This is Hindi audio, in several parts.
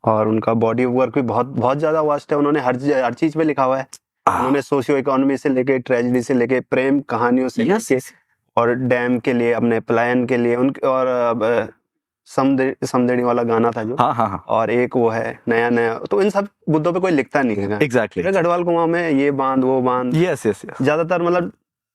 और उनका बॉडी ऑफ वर्क भी बहुत बहुत ज्यादा वास्ट है। उन्होंने हर चीज पे लिखा हुआ है। उन्होंने सोशियो इकोनॉमी से लेके ट्रेजेडी से लेके प्रेम कहानियों से Yes, लेके और डैम के लिए अपने पलायन के लिए उनके और समदेड़ी वाला गाना था जो हाँ हाँ हाँ और एक वो है नया नया, तो इन सब मुद्दों पे कोई लिखता नहीं है। एग्जैक्टली गढ़वाल कुआं में ये बांध वो बांध, यस यस यस ज्यादातर मतलब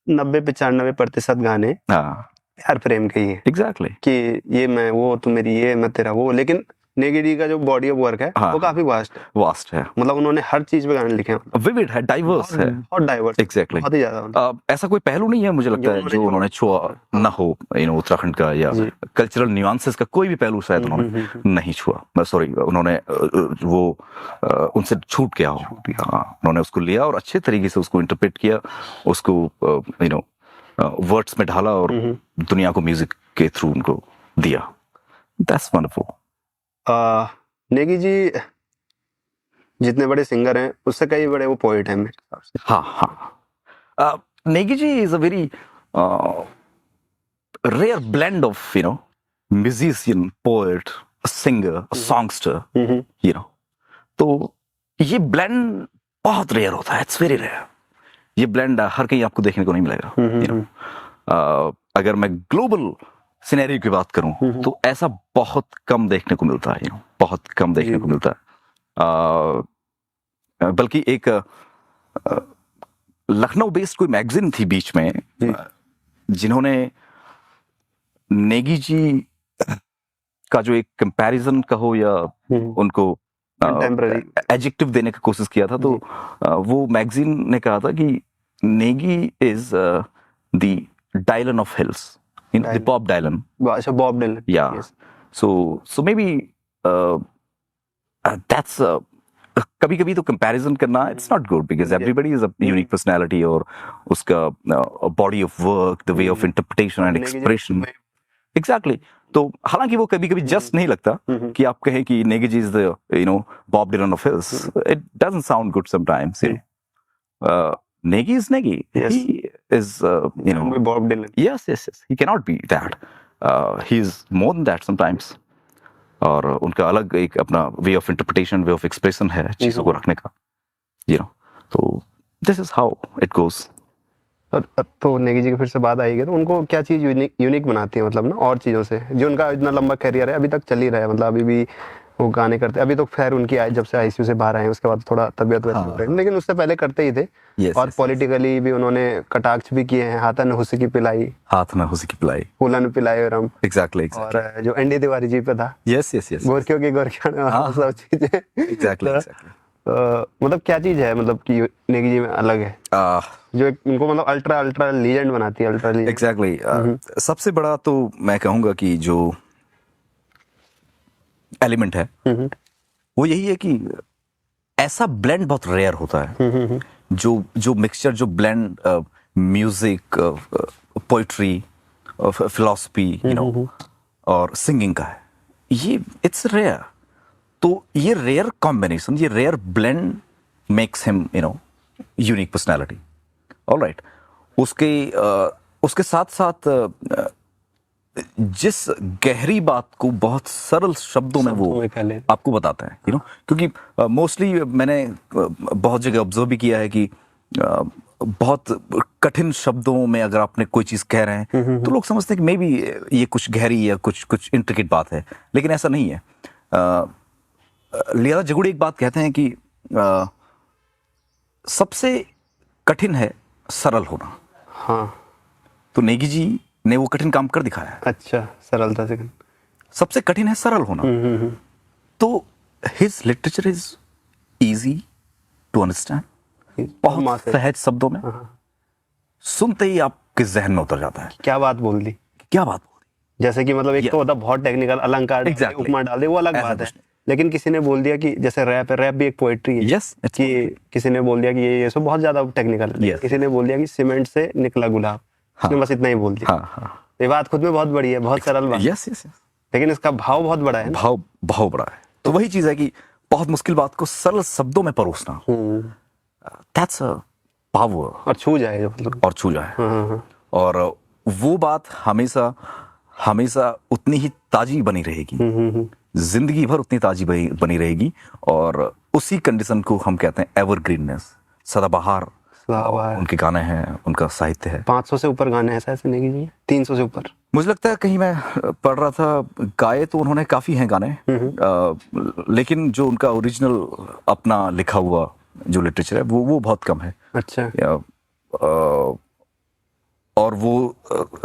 90-95% गाने हाँ प्यार प्रेम के ही है एग्जैक्टली कि ये मैं वो तू मेरी ये मैं तेरा वो। लेकिन नेगी डी का जो बॉडी ऑफ वर्क है हाँ, वो काफी वास्ट है। वास्ट है, मतलब उन्होंने हर चीज पे गाने लिखे हैं, विविड है, डाइवर्स है, बहुत डाइवर्स, एग्जैक्टली बहुत ही ज्यादा। ऐसा कोई पहलू नहीं है मुझे लगता है जो उन्होंने छुआ ना हो, उत्तराखंड का या जी। कल्चरल न्यूआंसेस का कोई भी पहलू शायद उन्होंने नहीं छुआ, सॉरी उन्होंने वो उनसे छूट गया हो। हाँ, उन्होंने उसको लिया और अच्छे तरीके से उसको इंटरप्रेट किया, उसको वर्ड्स में ढाला और दुनिया को म्यूजिक के थ्रू उनको दिया। That's wonderful. नेगी जी जितने बड़े सिंगर हैं उससे कई बड़े वो पोएट हैं मेरे हिसाब से। हाँ हाँ, Negi ji is a very rare blend of musician, poet, a singer, a songster, तो ये blend बहुत रेयर होता है, इट्स वेरी रेयर। ये blend हर कहीं आपको देखने को नहीं मिलेगा। अगर मैं ग्लोबल सिनेरियो की बात करूं तो ऐसा बहुत कम देखने को मिलता है, बहुत कम देखने को मिलता है। बल्कि एक लखनऊ बेस्ड कोई मैगजीन थी बीच में जिन्होंने नेगी जी का जो एक कंपैरिजन कहो या उनको एडजेक्टिव देने की कोशिश किया था, तो वो मैगजीन ने कहा था कि Negi is the Dylan of hills, the Bob Dylan. अच्छा, बॉब डायलन, या सो मे बी दैट्स कभी कभी तो कंपैरिजन करना it's not good because everybody is a unique personality और उसका body of work, the way of interpretation and expression. Exactly. तो हालांकि वो कभी कभी जस्ट नहीं लगता कि आप कहें कि Negi ji is the Bob Dylan of hills, it doesn't sound good sometimes. Negi is Negi, he is Bob Dylan, yes yes yes, he can not be that, he is more than that sometimes. और उनका अलग एक अपना way of interpretation, way of expression है चीजों को रखने का, तो this is how it goes. तो नेगी जी की फिर से बात आएगी तो उनको क्या चीज यूनिक बनाती है, मतलब ना और चीजों से, जो उनका इतना लंबा करियर है अभी तक चल ही रहा है, मतलब अभी भी वो गाने करते हैं। अभी तो खैर उनकी जब से आईसीयू से बाहर आए उसके बाद थोड़ा तबियत वैसे हो रही, लेकिन उससे पहले करते ही थे। और पॉलिटिकली भी उन्होंने कटाक्ष भी किए हैं, हाथन हुस्से की पिलाई, हाथ ना हुस्से की पिलाई, फूलन पिलाए रम, एग्जैक्टली। और जो एनडी तिवारी जी पे था, यस यस यस, गोरखियों की गोरखियां, सब चीजें एग्जैक्टली। मतलब क्या चीज है मतलब कि नेगी जी में अलग है जो इनको मतलब अल्ट्रा लीजेंड बनाती है, अल्ट्रा लीजेंड? एग्जैक्टली। सबसे बड़ा तो मैं कहूंगा कि जो एलिमेंट है वो यही है कि ऐसा ब्लेंड बहुत रेयर होता है, जो मिक्सचर, जो ब्लेंड म्यूजिक, पोइट्री, फिलॉसफी और सिंगिंग का है, ये इट्स रेयर। तो ये रेयर कॉम्बिनेशन, ये rare blend makes him unique personality. Alright, उसके साथ साथ जिस गहरी बात को बहुत सरल शब्दों में वो आपको बताते हैं, क्योंकि मोस्टली मैंने बहुत जगह ऑब्जर्व भी किया है कि बहुत कठिन शब्दों में अगर आपने कोई चीज कह रहे हैं तो लोग समझते हैं कि मे बी ये कुछ गहरी या कुछ इंट्रिकेट बात है, लेकिन ऐसा नहीं है। लियाला जगुड़ी एक बात कहते हैं कि सबसे कठिन है सरल होना। हाँ, तो नेगी जी ने वो कठिन काम कर दिखाया है। अच्छा, सरलता से सबसे कठिन है सरल होना। तो his literature is easy to understand, बहुत सहज शब्दों में, सुनते ही आपके जहन में उतर जाता है। क्या बात बोल दी, क्या बात बोल दी। जैसे कि मतलब एक तो होता बहुत टेक्निकल, अलंकार उपमा डाल दे, वो अलग बात है। लेकिन किसी ने बोल दिया कि जैसे रैप भी एक पोएट्री है, कि किसी ने बोल दिया कि ये सब बहुत ज्यादा टेक्निकल है। किसी ने बोल दिया कि सीमेंट से निकला गुलाब, उसने बस इतना ही बोल दिया। ये बात खुद में बहुत बड़ी है, बहुत सरल बात। यस यस, लेकिन इसका भाव बहुत बड़ा है, भाव बड़ा है। तो वही चीज है कि बहुत मुश्किल बात को सरल शब्दों में परोसना, दैट्स अ पावर। और छू जाए, और छू जाए, और वो बात हमेशा हमेशा उतनी ही ताजी बनी रहेगी, जिंदगी भर उतनी ताजी बनी रहेगी, और उसी कंडीशन को हम कहते हैं एवरग्रीननेस, सदाबहार। सदाबहार। उनके गाने हैं, उनका साहित्य है। 500 से ऊपर गाने हैं ऐसे नेगी जी, 300 से ऊपर। मुझे लगता है, कहीं मैं पढ़ रहा था, गाए तो उन्होंने काफी हैं गाने, लेकिन जो उनका ओरिजिनल अपना लिखा हुआ जो लिटरेचर है वो बहुत कम है। अच्छा। और वो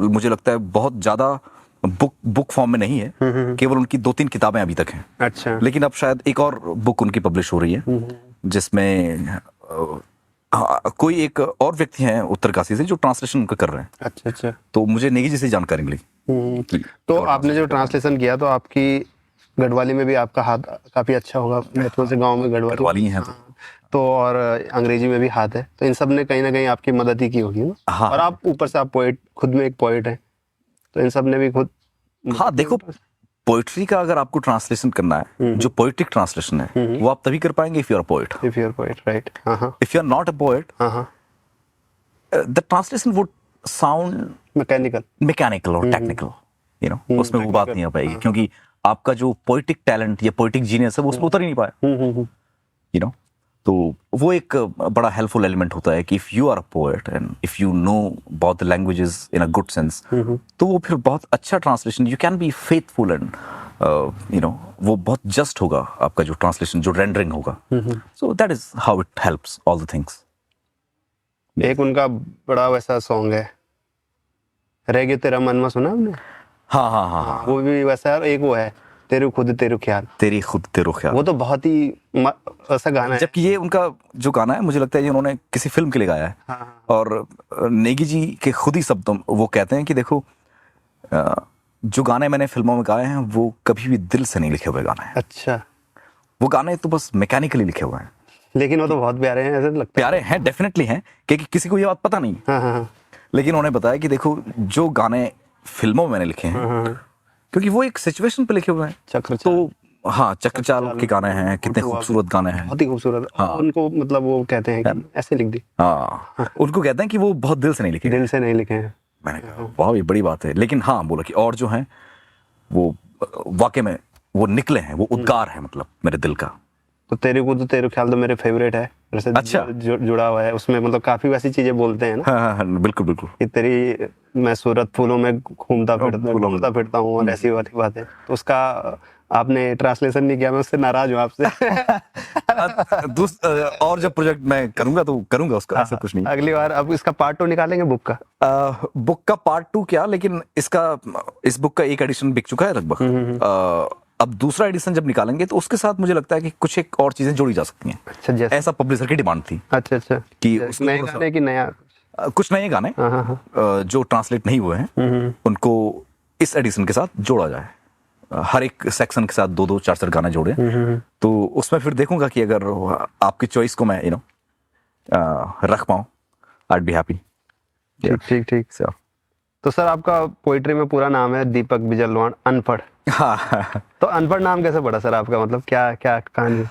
मुझे लगता है बहुत ज्यादा बुक फॉर्म में नहीं है, केवल उनकी 2-3 किताबें अभी तक हैं। अच्छा। लेकिन अब शायद एक और बुक उनकी पब्लिश हो रही है, जिसमें कोई एक और व्यक्ति हैं उत्तरकाशी से जो ट्रांसलेशन उनका कर रहे हैं। अच्छा अच्छा। तो मुझे नेगी जी से जानकारी मिली। तो आपने जो ट्रांसलेशन किया, तो आपकी गढ़वाली में भी आपका हाथ काफी अच्छा होगा, बचपन से गांव में गढ़वाली हैं तो और अंग्रेजी में भी हाथ है, तो इन सब ने कहीं ना कहीं आपकी मदद ही की होगी ना। हाँ। और आप ऊपर से आप पोइट, खुद में एक पोइट है, तो इन सब ने भी खुद। हाँ, देखो, पोइट्री का अगर आपको ट्रांसलेशन करना है, जो पोइट्रिक ट्रांसलेशन है, वो आप तभी कर पाएंगे if you are poet. If you are poet, right. If you are not a poet, the translation would sound mechanical और टेक्निकल, यू नो, उसमें वो बात नहीं आ पाएगी, क्योंकि आपका जो पोइटिक टैलेंट या पोइटिक जीनियस है वो उसमें उतर ही नहीं पाया, यू नो। तो वो एक बड़ा हेल्पफुल एलिमेंट होता है कि if you are a poet and if you know about the languages in a good sense, तो वो फिर बहुत अच्छा translation, you can be faithful and you know, वो बहुत जस्ट होगा आपका जो ट्रांसलेशन, जो रेंडरिंग होगा। So that is how it helps all the things. एक उनका बड़ा वैसा सॉन्ग है, रह गया तेरा मन में, सुना आपने? हाँ, वो भी वैसा है। एक वो है, तेरे खुद तेरे ख्याल, तेरी खुद तेरो ख्याल, वो तो बहुत ही ऐसा गाना है। जबकि ये उनका जो गाना है, मुझे लगता है ये उन्होंने किसी फिल्म के लिए गाया है। और नेगी जी के खुद ही शब्दों वो कहते हैं कि देखो, जो गाने मैंने फिल्मों में गाए हैं वो कभी भी दिल से नहीं लिखे हुए गाने हैं। अच्छा। वो गाने तो बस मैकेनिकली लिखे हुए हैं, लेकिन वो तो बहुत प्यारे हैं, ऐसे लगता है। प्यारे हैं, डेफिनेटली हैं, क्योंकि किसी को ये बात पता नहीं। लेकिन उन्होंने बताया कि देखो, जो गाने फिल्मों में मैंने लिखे हैं, क्योंकि वो एक सिचुएशन पे लिखे हुए हैं। तो हाँ, चक्रचाल के गाने हैं, कितने खूबसूरत गाने हैं, बहुत ही खूबसूरत। हाँ। उनको मतलब वो कहते हैं कि ऐसे लिख दी। हाँ, उनको कहते हैं कि वो बहुत दिल से नहीं लिखे, दिल से नहीं लिखे हैं। मैंने कहा वाह, ये बड़ी बात है। लेकिन हाँ, बोला कि और जो हैं वो वाकई में वो निकले हैं, वो उद्गार है मतलब मेरे दिल का। तो तेरे को तो तेरे ख्याल तो मेरे फेवरेट है, जैसे अच्छा। जुड़ा हुआ है उसमें, मतलब काफी वैसी चीजें बोलते हैं ना। हाँ, बिल्कुल बिल्कुल। कि तेरी मैं सूरत फूलों में घूमता फिरता हूँ, और ऐसी वाली बात है। तो उसका आपने ट्रांसलेशन नहीं किया, मैं उससे नाराज हूँ आपसे। और जब प्रोजेक्ट मैं करूंगा तो करूंगा उसका, ऐसा कुछ नहीं। अगली बार अब इसका पार्ट 2 निकालेंगे बुक का। बुक का पार्ट 2 क्या, लेकिन इस बुक का एक एडिशन बिक चुका है लगभग। अब दूसरा एडिशन जब निकालेंगे तो उसके साथ मुझे लगता है कि कुछ एक और चीजें जोड़ी जा सकती हैं। अच्छा, जैसे ऐसा पब्लिशर की डिमांड थी। अच्छा कि नए गाने की नया कुछ नए गाने जो ट्रांसलेट नहीं हुए हैं उनको इस एडिशन के साथ जोड़ा जाए। हर एक सेक्शन के साथ 2-2, 4-4 गाने जोड़े। तो उसमें फिर देखूंगा कि अगर आपकी चॉइस को मैं रख पाऊं, आई बी हैप्पी। ठीक। तो सर, आपका पोइट्री में पूरा नाम है दीपक बिजलवाण अनपढ़। हाँ। तो अनपढ़ नाम कैसे पड़ा सर आपका, मतलब क्या क्या कहानी?